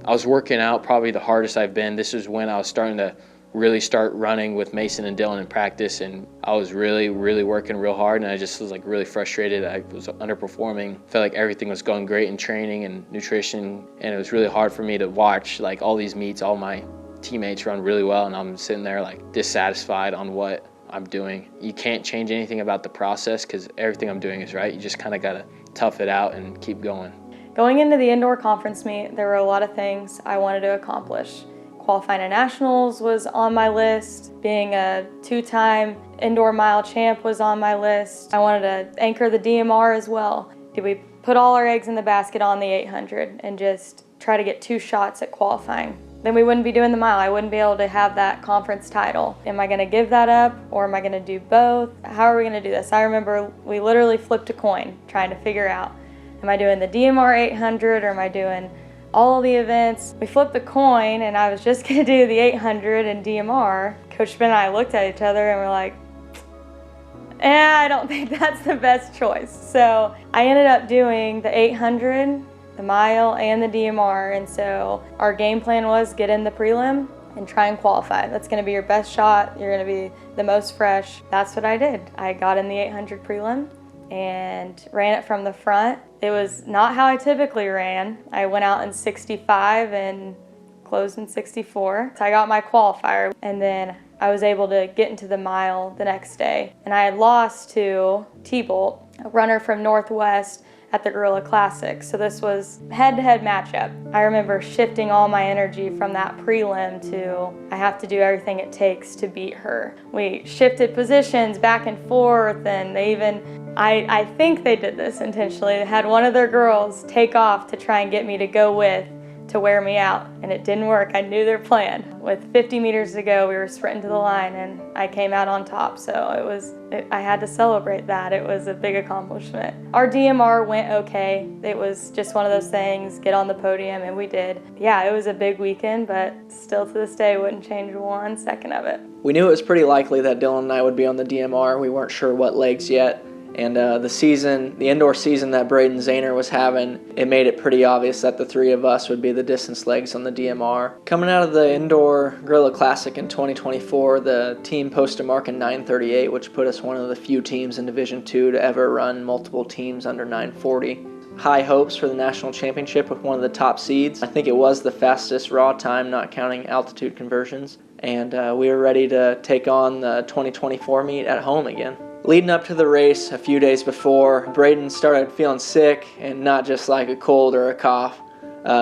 I was working out probably the hardest I've been. This is when I was starting to really start running with Mason and Dylan in practice, and I was really working real hard, and I just was really frustrated. I was underperforming. Felt like everything was going great in training and nutrition, and it was really hard for me to watch all these meets, all my teammates run really well, and I'm sitting there dissatisfied on what I'm doing. You can't change anything about the process because everything I'm doing is right. You just kind of gotta tough it out and keep going. Going into the indoor conference meet, there were a lot of things I wanted to accomplish. Qualifying to nationals was on my list. Being a 2-time indoor mile champ was on my list. I wanted to anchor the DMR as well. Did we put all our eggs in the basket on the 800 and just try to get 2 shots at qualifying? Then we wouldn't be doing the mile. I wouldn't be able to have that conference title. Am I gonna give that up, or am I gonna do both? How are we gonna do this? I remember we literally flipped a coin trying to figure out, am I doing the DMR 800 or am I doing all the events? We flipped the coin, and I was just gonna do the 800 and DMR. Coach Ben and I looked at each other and we're like, I don't think that's the best choice. So I ended up doing the 800, the mile, and the DMR, and so our game plan was get in the prelim and try and qualify. That's gonna be your best shot. You're gonna be the most fresh. That's what I did. I got in the 800 prelim and ran it from the front. It was not how I typically ran. I went out in 65 and closed in 64. So I got my qualifier, and then I was able to get into the mile the next day. And I had lost to T-Bolt, a runner from Northwest, at the Gorilla Classic. So this was head-to-head matchup. I remember shifting all my energy from that prelim to I have to do everything it takes to beat her. We shifted positions back and forth, and they even, I think they did this intentionally. They had one of their girls take off to try and get me to go with to wear me out, and it didn't work. I knew their plan. With 50 meters to go, we were sprinting to the line, and I came out on top, so I had to celebrate that. It was a big accomplishment. Our DMR went okay. It was just one of those things, get on the podium, and we did. Yeah, it was a big weekend, but still to this day wouldn't change 1 second of it. We knew it was pretty likely that Dylan and I would be on the DMR. We weren't sure what legs yet. And the indoor season that Braden Zahner was having, it made it pretty obvious that the 3 of us would be the distance legs on the DMR. Coming out of the Indoor Gorilla Classic in 2024, the team posted a mark in 9:38, which put us one of the few teams in Division II to ever run multiple teams under 9:40. High hopes for the national championship with one of the top seeds. I think it was the fastest raw time, not counting altitude conversions. And we were ready to take on the 2024 meet at home again. Leading up to the race a few days before, Braden started feeling sick, and not just like a cold or a cough.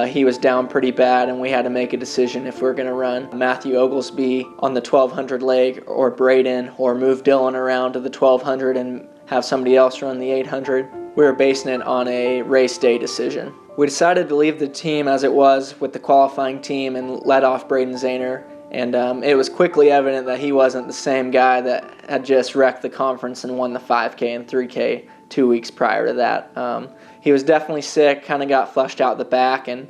He was down pretty bad, and we had to make a decision if we were going to run Matthew Oglesby on the 1200 leg or Braden, or move Dylan around to the 1200 and have somebody else run the 800. We were basing it on a race day decision. We decided to leave the team as it was with the qualifying team and let off Braden Zahner. And it was quickly evident that he wasn't the same guy that had just wrecked the conference and won the 5K and 3K 2 weeks prior to that. He was definitely sick, kind of got flushed out the back, and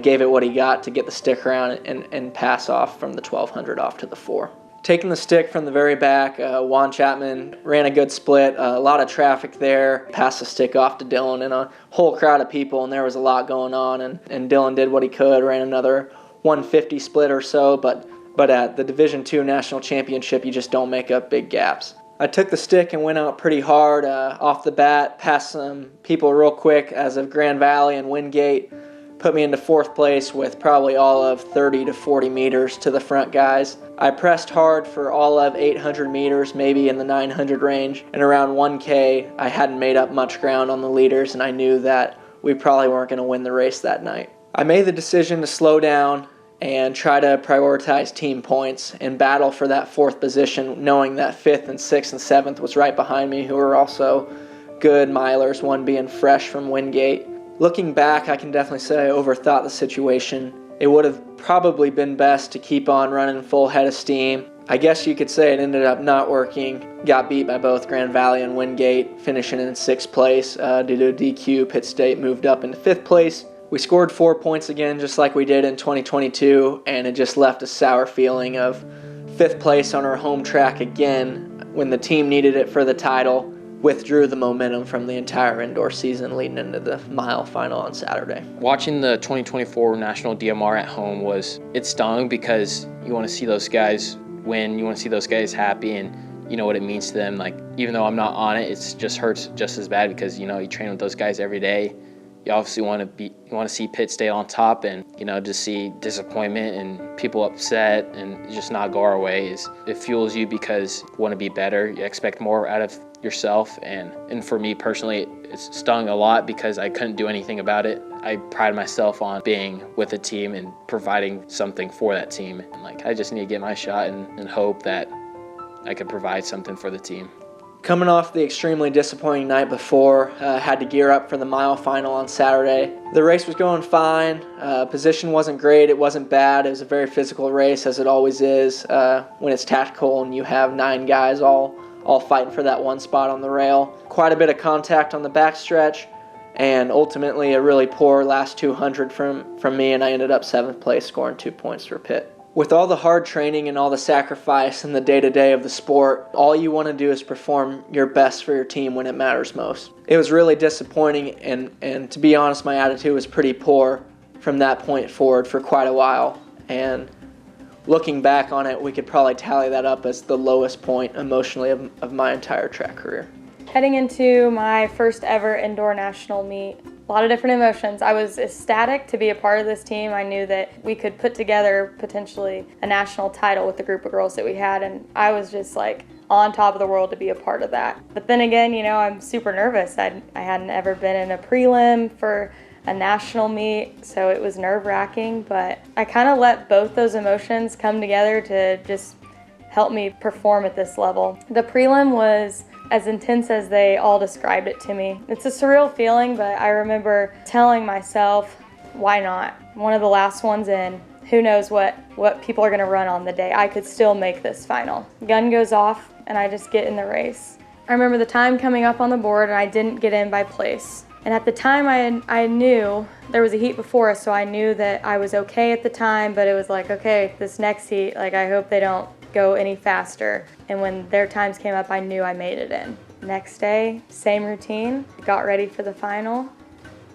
gave it what he got to get the stick around and pass off from the 1200 off to the 4. Taking the stick from the very back, Juan Chapman ran a good split, a lot of traffic there, passed the stick off to Dylan and a whole crowd of people, and there was a lot going on, and Dylan did what he could, ran another 150 split or so, but at the Division II National Championship, you just don't make up big gaps. I took the stick and went out pretty hard off the bat, passed some people real quick as of Grand Valley and Wingate, put me into 4th place with probably all of 30 to 40 meters to the front guys. I pressed hard for all of 800 meters, maybe in the 900 range, and around 1K, I hadn't made up much ground on the leaders, and I knew that we probably weren't going to win the race that night. I made the decision to slow down and try to prioritize team points and battle for that 4th position, knowing that 5th and 6th and 7th was right behind me, who were also good milers, one being fresh from Wingate. Looking back, I can definitely say I overthought the situation. It would have probably been best to keep on running full head of steam. I guess you could say it ended up not working. Got beat by both Grand Valley and Wingate, finishing in 6th place due to a DQ. Pitt State moved up into 5th place. We scored 4 points again, just like we did in 2022, and it just left a sour feeling of 5th place on our home track again when the team needed it for the title, withdrew the momentum from the entire indoor season leading into the mile final on Saturday. Watching the 2024 National DMR at home it stung because you want to see those guys win, you want to see those guys happy, and you know what it means to them. Like, even though I'm not on it, it just hurts just as bad because, you know, you train with those guys every day. You obviously want to see Pitt stay on top, and just see disappointment and people upset and just not go our way. It fuels you because you want to be better. You expect more out of yourself, and for me personally, it stung a lot because I couldn't do anything about it. I pride myself on being with a team and providing something for that team. And I just need to get my shot and hope that I can provide something for the team. Coming off the extremely disappointing night before, had to gear up for the mile final on Saturday. The race was going fine. Position wasn't great. It wasn't bad. It was a very physical race, as it always is when it's tactical and you have 9 guys all fighting for that one spot on the rail. Quite a bit of contact on the backstretch, and ultimately a really poor last 200 from me, and I ended up 7th place, scoring 2 points for Pitt. With all the hard training and all the sacrifice and the day-to-day of the sport, all you want to do is perform your best for your team when it matters most. It was really disappointing, and to be honest, my attitude was pretty poor from that point forward for quite a while. And looking back on it, we could probably tally that up as the lowest point emotionally of my entire track career. Heading into my first ever indoor national meet, a lot of different emotions. I was ecstatic to be a part of this team. I knew that we could put together potentially a national title with the group of girls that we had, and I was just on top of the world to be a part of that. But then again, I'm super nervous. I hadn't ever been in a prelim for a national meet, so it was nerve-wracking, but I kind of let both those emotions come together to just help me perform at this level. The prelim was as intense as they all described it to me. It's a surreal feeling, but I remember telling myself, why not? One of the last ones in. Who knows what people are going to run on the day. I could still make this final. Gun goes off, and I just get in the race. I remember the time coming up on the board, and I didn't get in by place. And at the time, I knew there was a heat before us, so I knew that I was okay at the time, but it was okay, this next heat, I hope they don't go any faster. And when their times came up, I knew I made it in. Next day, same routine, got ready for the final,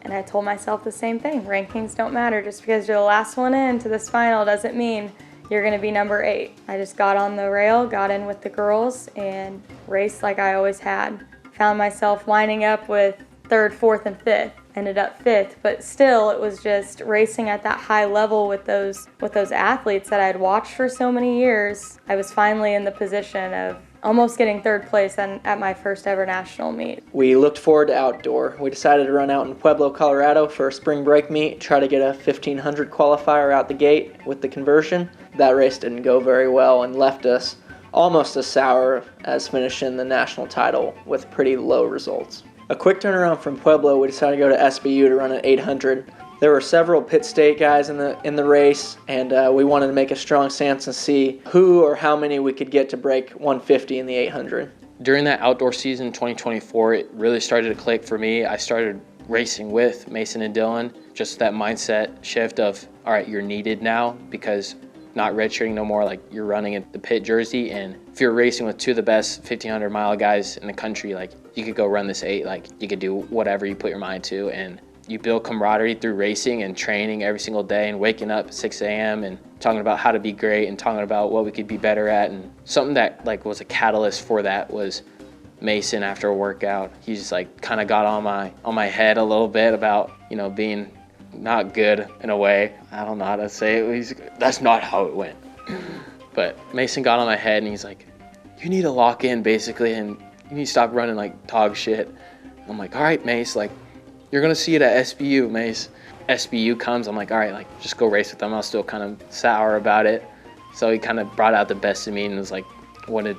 and I told myself the same thing. Rankings don't matter. Just because you're the last one in to this final doesn't mean you're gonna be number 8. I just got on the rail, got in with the girls, and raced like I always had. Found myself lining up with 3rd, 4th, and 5th. Ended up 5th, but still it was just racing at that high level with those athletes that I'd watched for so many years. I was finally in the position of almost getting third place at my first ever national meet. We looked forward to outdoor. We decided to run out in Pueblo, Colorado for a spring break meet, try to get a 1500 qualifier out the gate with the conversion. That race didn't go very well and left us almost as sour as finishing the national title with pretty low results. A quick turnaround from Pueblo, we decided to go to SBU to run an 800. There were several Pitt State guys in the race, and we wanted to make a strong stance and see who or how many we could get to break 150 in the 800. During that outdoor season, 2024, it really started to click for me. I started racing with Mason and Dylan, just that mindset shift of, all right, you're needed now because not redshirting no more, like you're running in the Pitt jersey, and if you're racing with two of the best 1500 mile guys in the country, like you could go run this 8, like you could do whatever you put your mind to, and you build camaraderie through racing and training every single day and waking up at 6 a.m. and talking about how to be great and talking about what we could be better at. And something that like was a catalyst for that was Mason after a workout. He just like kind of got on my head a little bit about, you know, being not good in a way. I don't know how to say it. That's not how it went. But Mason got on my head and he's like, you need to lock in basically and you need to stop running like dog shit. I'm like, all right, Mace, like, you're going to see it at SBU, Mace. SBU comes, I'm like, all right, like, just go race with them. I was still kind of sour about it. So he kind of brought out the best in me and was like, wanted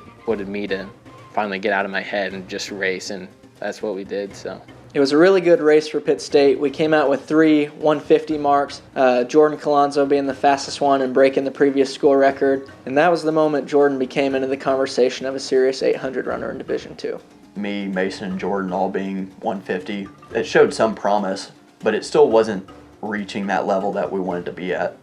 me to finally get out of my head and just race, and that's what we did, so. It was a really good race for Pitt State. We came out with 3 150 marks, Jordan Colonzo being the fastest one and breaking the previous school record. And that was the moment Jordan became into the conversation of a serious 800 runner in Division II. Me, Mason, and Jordan all being 150, it showed some promise, but it still wasn't reaching that level that we wanted to be at.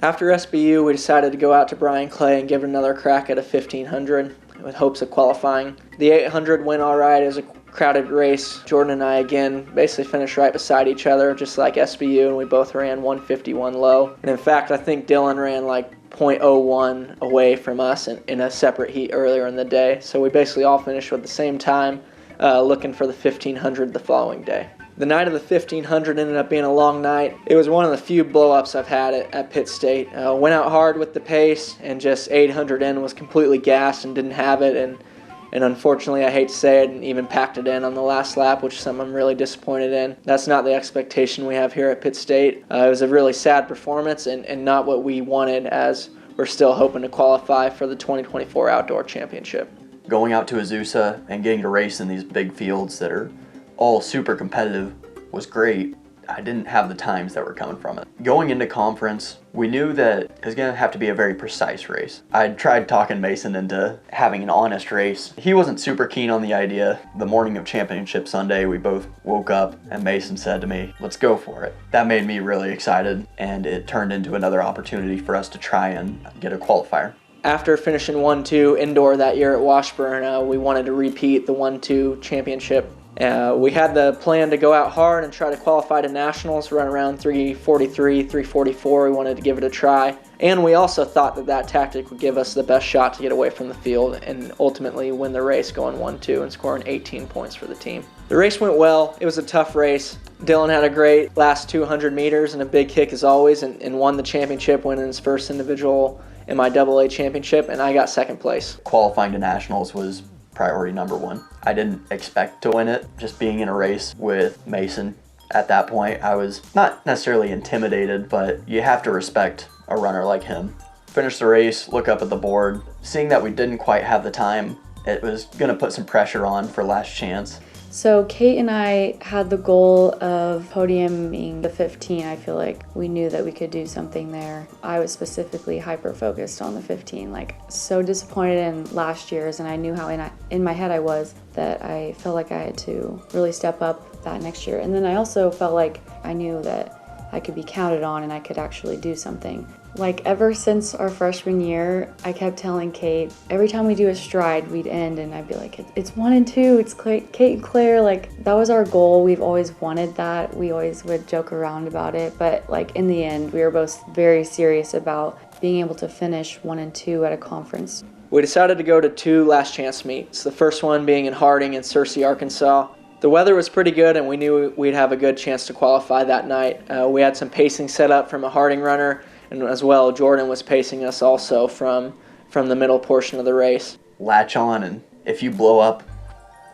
After SBU, we decided to go out to Brian Clay and give it another crack at a 1500 with hopes of qualifying. The 800 went all right. It was a crowded race. Jordan and I, again, basically finished right beside each other, just like SBU, and we both ran 151 low. And in fact, I think Dylan ran like 0.01 away from us in a separate heat earlier in the day. So we basically all finished with the same time, looking for the 1500 the following day. The night of the 1500 ended up being a long night. It was one of the few blow-ups I've had at Pitt State. Went out hard with the pace, and just 800 in was completely gassed and didn't have it. And unfortunately, I hate to say it, and even packed it in on the last lap, which is something I'm really disappointed in. That's not the expectation we have here at Pitt State. It was a really sad performance and not what we wanted, as we're still hoping to qualify for the 2024 Outdoor Championship. Going out to Azusa and getting to race in these big fields that are all super competitive was great. I didn't have the times that were coming from it. Going into conference, we knew that it was going to have to be a very precise race. I tried talking Mason into having an honest race. He wasn't super keen on the idea. The morning of championship Sunday, we both woke up and Mason said to me, let's go for it. That made me really excited, and it turned into another opportunity for us to try and get a qualifier. After finishing 1-2 indoor that year at Washburn, we wanted to repeat the 1-2 championship. We had the plan to go out hard and try to qualify to nationals, run around 343, 344. We wanted to give it a try. And we also thought that tactic would give us the best shot to get away from the field and ultimately win the race going 1-2 and scoring 18 points for the team. The race went well. It was a tough race. Dylan had a great last 200 meters and a big kick as always, and won the championship, winning his first individual MIAA championship, and I got second place. Qualifying to nationals was priority number one. I didn't expect to win it. Just being in a race with Mason at that point, I was not necessarily intimidated, but you have to respect a runner like him. Finish the race, look up at the board, seeing that we didn't quite have the time, it was going to put some pressure on for last chance. So Kate and I had the goal of Podium being the 15. I feel like we knew that we could do something there. I was specifically hyper-focused on the 15, like so disappointed in last year's, and I knew how in my head I was, that I felt like I had to really step up that next year. And then I also felt like I knew that I could be counted on and I could actually do something. Like ever since our freshman year, I kept telling Kate, every time we do a stride, we'd end and I'd be like, it's 1 and 2, it's Kate and Claire. Like that was our goal. We've always wanted that. We always would joke around about it. But like in the end, we were both very serious about being able to finish 1 and 2 at a conference. We decided to go to 2 last chance meets, the first one being in Harding and Searcy, Arkansas. The weather was pretty good and we knew we'd have a good chance to qualify that night. We had some pacing set up from a Harding runner, and as well, Jordan was pacing us also from the middle portion of the race. latch on, and if you blow up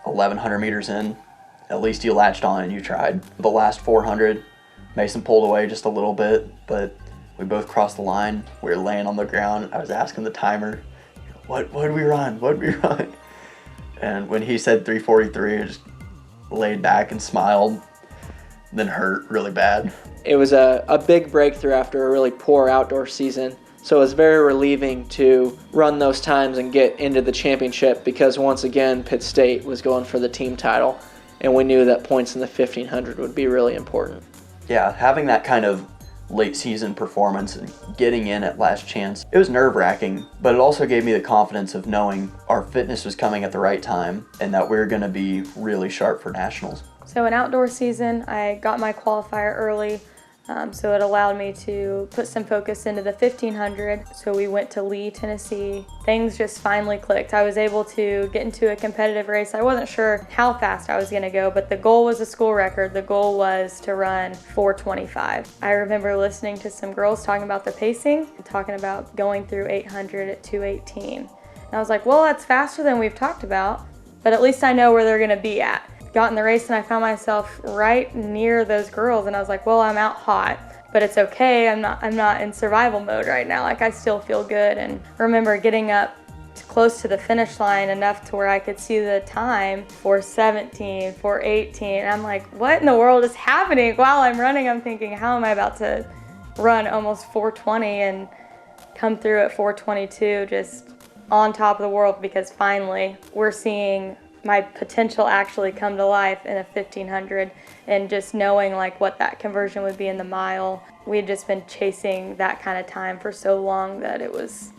1,100 meters in, at least you latched on and you tried. The last 400, Mason pulled away just a little bit, but we both crossed the line. We were laying on the ground. I was asking the timer, what did we run? What did we run? And when he said 3:43, I just laid back and smiled, then hurt really bad. It was a big breakthrough after a really poor outdoor season. So it was very relieving to run those times and get into the championship, because once again, Pitt State was going for the team title, and we knew that points in the 1500 would be really important. Yeah, having that kind of late season performance and getting in at last chance, it was nerve-wracking, but it also gave me the confidence of knowing our fitness was coming at the right time and that we were going to be really sharp for nationals. So in outdoor season, I got my qualifier early, so it allowed me to put some focus into the 1500. So we went to Lee, Tennessee. Things just finally clicked. I was able to get into a competitive race. I wasn't sure how fast I was going to go, but the goal was a school record. The goal was to run 4:25. I remember listening to some girls talking about the pacing and talking about going through 800 at 2:18. And I was like, well, that's faster than we've talked about, but at least I know where they're going to be at. Got in the race and I found myself right near those girls, and I was like, well, I'm out hot, but it's okay. I'm not in survival mode right now. Like, I still feel good. And I remember getting up close to the finish line enough to where I could see the time, 4:17, 4:18. And I'm like, what in the world is happening? While I'm running, I'm thinking, how am I about to run almost 4:20 and come through at 4:22, just on top of the world, because finally we're seeing my potential actually come to life in a 1500, and just knowing like what that conversion would be in the mile. We had just been chasing that kind of time for so long that it was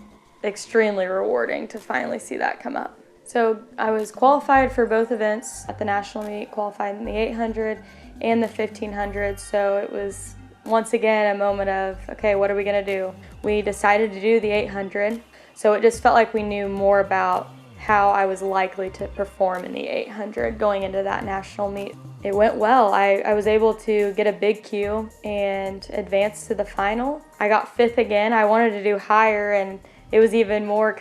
extremely rewarding to finally see that come up. So I was qualified for both events at the national meet, qualified in the 800 and the 1500. So it was once again a moment of, okay, what are we gonna do? We decided to do the 800. So it just felt like we knew more about how I was likely to perform in the 800 going into that national meet. It went well. I was able to get a big Q and advance to the final. I got 5th again. I wanted to do higher, and it was even more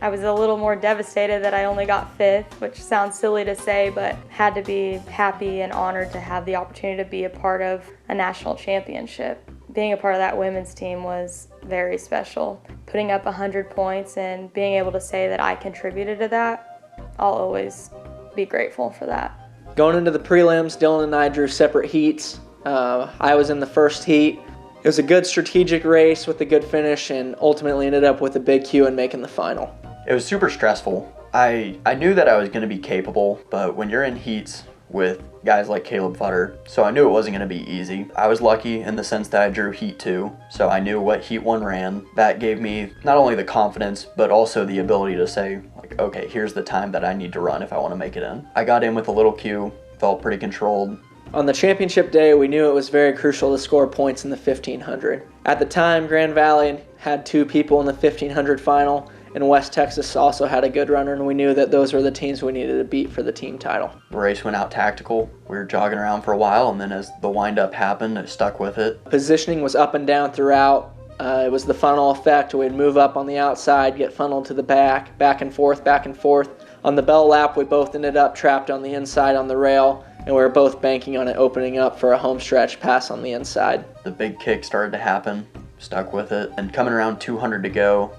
I was a little more devastated that I only got 5th, which sounds silly to say, but had to be happy and honored to have the opportunity to be a part of a national championship. Being a part of that women's team was very special. Putting up 100 points and being able to say that I contributed to that, I'll always be grateful for that. Going into the prelims, Dylan and I drew separate heats. I was in the first heat. It was a good strategic race with a good finish, and ultimately ended up with a big Q and making the final. It was super stressful. I knew that I was going to be capable, but when you're in heats with guys like Caleb Futter, so I knew it wasn't going to be easy. I was lucky in the sense that I drew heat 2, so I knew what heat 1 ran. That gave me not only the confidence, but also the ability to say, like, okay, here's the time that I need to run if I want to make it in. I got in with a little Q, felt pretty controlled. On the championship day, we knew it was very crucial to score points in the 1500. At the time, Grand Valley had 2 people in the 1500 final, and West Texas also had a good runner, and we knew that those were the teams we needed to beat for the team title. The race went out tactical. We were jogging around for a while, and then as the wind-up happened, I stuck with it. Positioning was up and down throughout. It was the funnel effect. We'd move up on the outside, get funneled to the back and forth, back and forth. On the bell lap, we both ended up trapped on the inside on the rail, and we were both banking on it opening up for a home stretch pass on the inside. The big kick started to happen, stuck with it, and coming around 200 to go,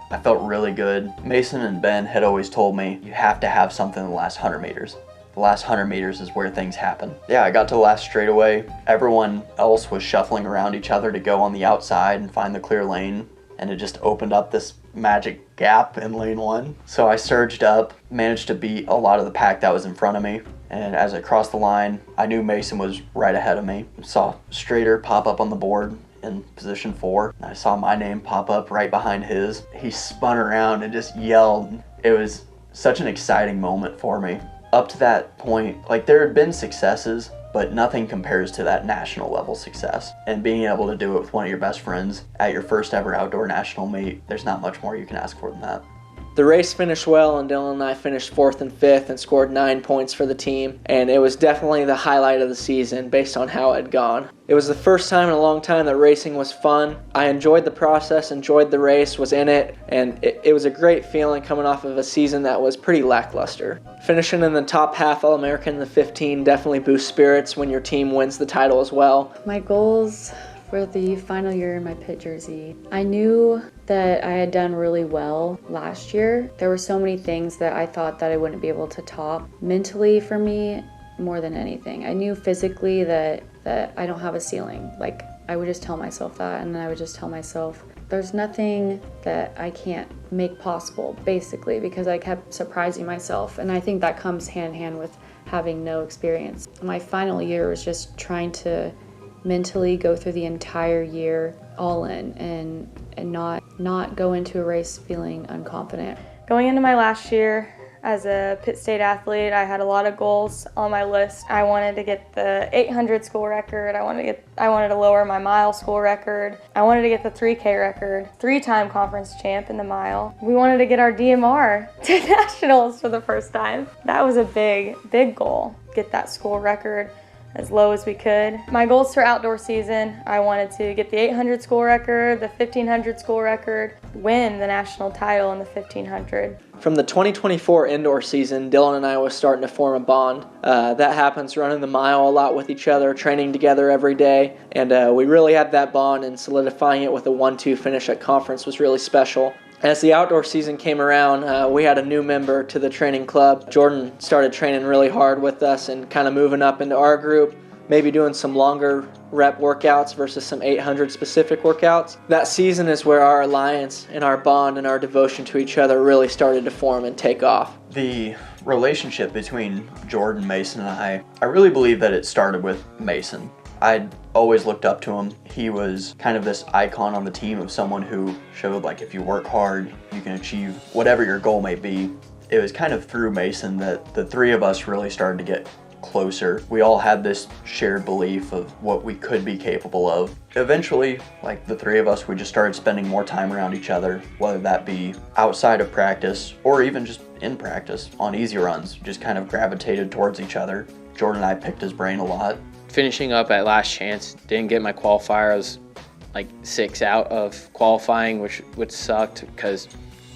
I felt really good. Mason and Ben had always told me, you have to have something in the last 100 meters. The last 100 meters is where things happen. Yeah, I got to the last straightaway. Everyone else was shuffling around each other to go on the outside and find the clear lane, and it just opened up this magic gap in lane 1. So I surged up, managed to beat a lot of the pack that was in front of me, and as I crossed the line, I knew Mason was right ahead of me. Saw Strader pop up on the board in position 4. I saw my name pop up right behind his. He spun around and just yelled. It was such an exciting moment for me. Up to that point, like, there had been successes, but nothing compares to that national level success. And being able to do it with one of your best friends at your first ever outdoor national meet, there's not much more you can ask for than that. The race finished well, and Dylan and I finished 4th and 5th and scored 9 points for the team, and it was definitely the highlight of the season based on how it had gone. It was the first time in a long time that racing was fun. I enjoyed the process, enjoyed the race, was in it, and it was a great feeling coming off of a season that was pretty lackluster. Finishing in the top half All-American in the 15 definitely boosts spirits when your team wins the title as well. My goals for the final year in my pit jersey, I knew that I had done really well last year. There were so many things that I thought that I wouldn't be able to top. Mentally, for me, more than anything, I knew physically that I don't have a ceiling. Like, I would just tell myself that, and then I would just tell myself there's nothing that I can't make possible, basically, because I kept surprising myself, and I think that comes hand in hand with having no experience. My final year was just trying to mentally go through the entire year all in and not go into a race feeling unconfident. Going into my last year as a Pitt State athlete, I had a lot of goals on my list. I wanted to get the 800 school record. I wanted to lower my mile school record. I wanted to get the 3K record. 3-time conference champ in the mile. We wanted to get our DMR to nationals for the first time. That was a big goal. Get that school record as low as we could. My goals for outdoor season, I wanted to get the 800 school record, the 1500 school record, win the national title in the 1500. From the 2024 indoor season, Dylan and I was starting to form a bond. That happens running the mile a lot with each other, training together every day, and we really had that bond, and solidifying it with a 1-2 finish at conference was really special. As the outdoor season came around, we had a new member to the training club. Jordan started training really hard with us and kind of moving up into our group, maybe doing some longer rep workouts versus some 800 specific workouts. That season is where our alliance and our bond and our devotion to each other really started to form and take off. The relationship between Jordan, Mason, and I really believe that it started with Mason. I'd always looked up to him. He was kind of this icon on the team of someone who showed, like, if you work hard, you can achieve whatever your goal may be. It was kind of through Mason that the three of us really started to get closer. We all had this shared belief of what we could be capable of. Eventually, like, the three of us, we just started spending more time around each other, whether that be outside of practice or even just in practice on easy runs, just kind of gravitated towards each other. Jordan and I picked his brain a lot. Finishing up at last chance, didn't get my qualifier. I was like 6 out of qualifying, which sucked because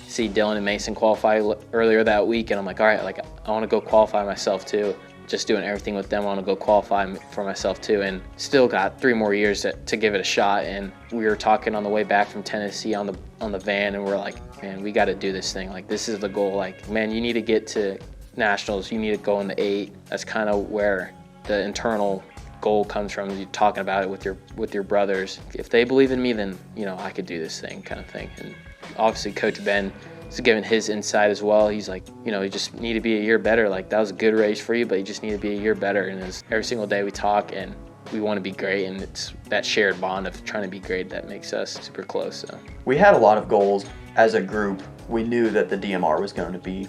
see Dylan and Mason qualify earlier that week, and I'm like, all right, like, I want to go qualify myself too. Just doing everything with them, I want to go qualify for myself too, and still got 3 more years to give it a shot. And we were talking on the way back from Tennessee on the van, and we're like, man, we got to do this thing. Like, this is the goal. Like, man, you need to get to nationals. You need to go in the 8. That's kind of where the internal goal comes from. You talking about it with your brothers. If they believe in me, then I could do this thing, kind of thing. And obviously Coach Ben is giving his insight as well. He's like, you just need to be a year better. Like, that was a good race for you, but you just need to be a year better. And every single day we talk and we want to be great, and it's that shared bond of trying to be great that makes us super close. So we had a lot of goals as a group. We knew that the DMR was going to be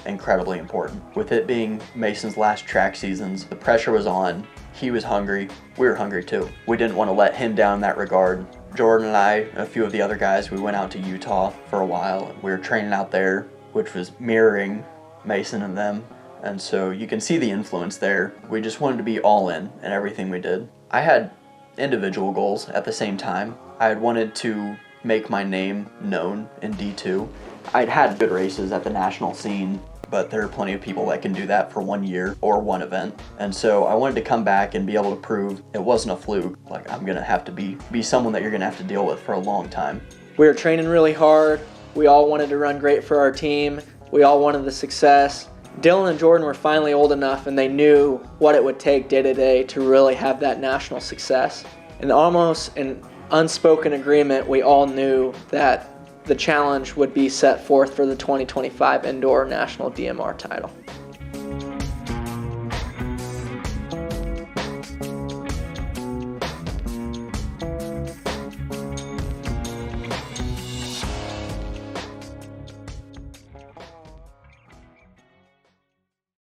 incredibly important. With it being Mason's last track seasons, the pressure was on. He was hungry. We were hungry too. We didn't want to let him down in that regard. Jordan and I, a few of the other guys, we went out to Utah for a while. We were training out there, which was mirroring Mason and them. And so you can see the influence there. We just wanted to be all in everything we did. I had individual goals at the same time. I had wanted to make my name known in D2. I'd had good races at the national scene, but there are plenty of people that can do that for 1 year or one event. And so I wanted to come back and be able to prove it wasn't a fluke. Like, I'm gonna have to be someone that you're gonna have to deal with for a long time. We were training really hard. We all wanted to run great for our team. We all wanted the success. Dylan and Jordan were finally old enough, and they knew what it would take day to day to really have that national success. And almost an unspoken agreement, we all knew that the challenge would be set forth for the 2025 Indoor National DMR title.